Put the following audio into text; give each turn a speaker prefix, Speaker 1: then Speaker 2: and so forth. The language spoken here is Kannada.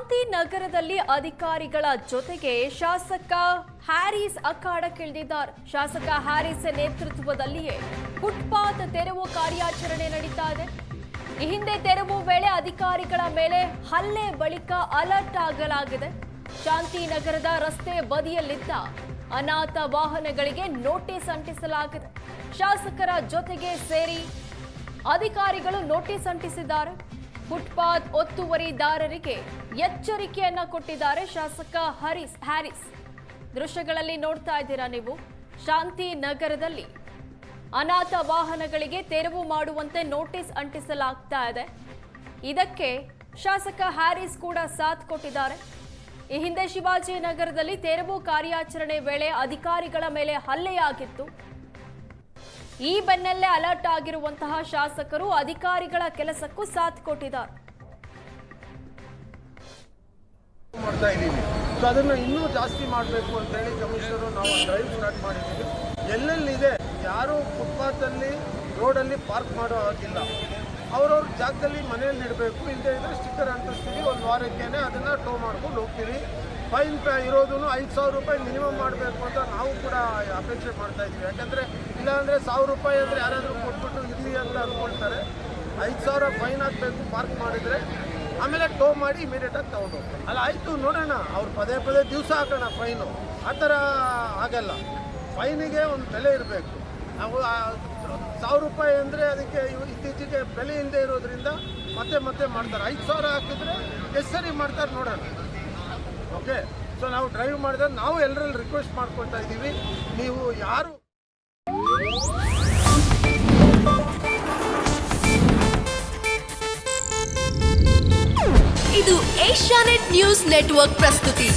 Speaker 1: ಶಾಂತಿನಗರದಲ್ಲಿ ಅಧಿಕಾರಿಗಳ ಜೊತೆಗೆ ಶಾಸಕ ಹ್ಯಾರಿಸ್ ಅಖಾಡಕ್ಕಿಳಿದಿದ್ದಾರೆ. ಶಾಸಕ ಹ್ಯಾರಿಸ್ ನೇತೃತ್ವದಲ್ಲಿಯೇ ಫುಟ್ಪಾತ್ ತೆರವು ಕಾರ್ಯಾಚರಣೆ ನಡೀತಾ ಇದೆ. ಈ ಹಿಂದೆ ತೆರವು ವೇಳೆ ಅಧಿಕಾರಿಗಳ ಮೇಲೆ ಹಲ್ಲೆ ಬಳಿಕ ಅಲರ್ಟ್ ಆಗಲಾಗಿದೆ. ಶಾಂತಿನಗರದ ರಸ್ತೆ ಬದಿಯಲ್ಲಿದ್ದ ಅನಾಥ ವಾಹನಗಳಿಗೆ ನೋಟಿಸ್ ಅಂಟಿಸಲಾಗಿದೆ. ಶಾಸಕರ ಜೊತೆಗೆ ಸೇರಿ ಅಧಿಕಾರಿಗಳು ನೋಟಿಸ್ ಅಂಟಿಸಿದ್ದಾರೆ. ಫುಟ್ಪಾತ್ ಒತ್ತುವರಿದಾರರಿಗೆ ಎಚ್ಚರಿಕೆಯನ್ನ ಕೊಟ್ಟಿದ್ದಾರೆ ಶಾಸಕ ಹ್ಯಾರಿಸ್. ದೃಶ್ಯಗಳಲ್ಲಿ ನೋಡ್ತಾ ಇದ್ದೀರಾ ನೀವು. ಶಾಂತಿನಗರದಲ್ಲಿ ಅನಾಥ ವಾಹನಗಳಿಗೆ ತೆರವು ಮಾಡುವಂತೆ ನೋಟಿಸ್ ಅಂಟಿಸಲಾಗ್ತಾ ಇದೆ. ಇದಕ್ಕೆ ಶಾಸಕ ಹ್ಯಾರಿಸ್ ಕೂಡ ಸಾಥ್ ಕೊಟ್ಟಿದ್ದಾರೆ. ಈ ಹಿಂದೆ ಶಿವಾಜಿನಗರದಲ್ಲಿ ತೆರವು ಕಾರ್ಯಾಚರಣೆ ವೇಳೆ ಅಧಿಕಾರಿಗಳ ಮೇಲೆ ಹಲ್ಲೆಯಾಗಿತ್ತು. ಈ ಬೆನ್ನಲ್ಲೇ ಅಲರ್ಟ್ ಆಗಿರುವಂತಹ ಶಾಸಕರು ಅಧಿಕಾರಿಗಳ ಕೆಲಸಕ್ಕೂ ಸಾಥ್ ಕೊಟ್ಟಿದ್ದಾರೆ.
Speaker 2: ಅದನ್ನು ಇನ್ನೂ ಜಾಸ್ತಿ ಮಾಡಬೇಕು ಅಂತ ಹೇಳಿ ಕಮಿಷನರು ನಾವು ಡ್ರೈವ್ ಸ್ಟಾರ್ಟ್ ಮಾಡಿದ್ದೀವಿ. ಎಲ್ಲೆಲ್ಲಿದೆ ಯಾರು ಫುಟ್ಪಾತಲ್ಲಿ ರೋಡಲ್ಲಿ ಪಾರ್ಕ್ ಮಾಡೋ ಹಾಗಿಲ್ಲ, ಅವ್ರವ್ರ ಜಾಗದಲ್ಲಿ ಮನೆಯಲ್ಲಿ ಇಡಬೇಕು. ಇಲ್ಲದೆ ಇದ್ರೆ ಸ್ಟಿಕ್ಕರ್ ಅಂಟಿಸ್ತೀವಿ. ಒಂದು ವಾರಕ್ಕೇನೆ ಅದನ್ನು ಟೋ ಮಾಡ್ಕೊಂಡು ಹೋಗ್ತೀವಿ. ಫೈನ್ ಇರೋದು 5,000 ರೂಪಾಯಿ ಮಿನಿಮಮ್ ಮಾಡಬೇಕು ಅಂತ ನಾವು ಕೂಡ ಅಪೇಕ್ಷೆ ಮಾಡ್ತಾ ಇದ್ದೀವಿ. ಯಾಕಂದರೆ ಇಲ್ಲಾಂದರೆ 1,000 ರೂಪಾಯಿ ಅಂದರೆ ಯಾರಾದರೂ ಕೊಟ್ಬಿಟ್ಟು ಇರಲಿ ಅಂತ ಅಂದ್ಕೊಳ್ತಾರೆ. 5,000 ಫೈನ್ ಹಾಕಬೇಕು ಪಾರ್ಕ್ ಮಾಡಿದರೆ. ಆಮೇಲೆ ಟೋ ಮಾಡಿ ಇಮಿಡಿಯೇಟಾಗಿ ತಗೊಂಡು ಹೋಗ್ತಾರೆ. ಅಲ್ಲ ಆಯಿತು, ನೋಡೋಣ, ಅವ್ರು ಪದೇ ಪದೇ ದಿವಸ ಹಾಕೋಣ ಫೈನು. ಆ ಥರ ಆಗಲ್ಲ. ಫೈನಿಗೆ ಒಂದು ಬೆಲೆ ಇರಬೇಕು. ನಾವು 1,000 ರೂಪಾಯಿ ಅಂದರೆ ಅದಕ್ಕೆ ಇತ್ತೀಚೆಗೆ ಬೆಲೆ ಇಲ್ಲದೆ ಇರೋದ್ರಿಂದ ಮತ್ತೆ ಮಾಡ್ತಾರೆ. 5,000 ಹಾಕಿದ್ರೆ ಎಷ್ಟು ಸರಿ ಮಾಡ್ತಾರೆ ನೋಡೋಣ. ಓಕೆ, ಸೊ ನಾವು ಡ್ರೈವ್ ಮಾಡಿದ್ರೆ ನಾವು ಎಲ್ಲರಲ್ಲಿ ರಿಕ್ವೆಸ್ಟ್ ಮಾಡ್ಕೊಳ್ತಾ ಇದ್ದೀವಿ, ನೀವು ಯಾರು
Speaker 3: ಇದು ಏಷ್ಯಾನೆಟ್ ನ್ಯೂಸ್ ನೆಟ್ವರ್ಕ್ ಪ್ರಸ್ತುತಿ.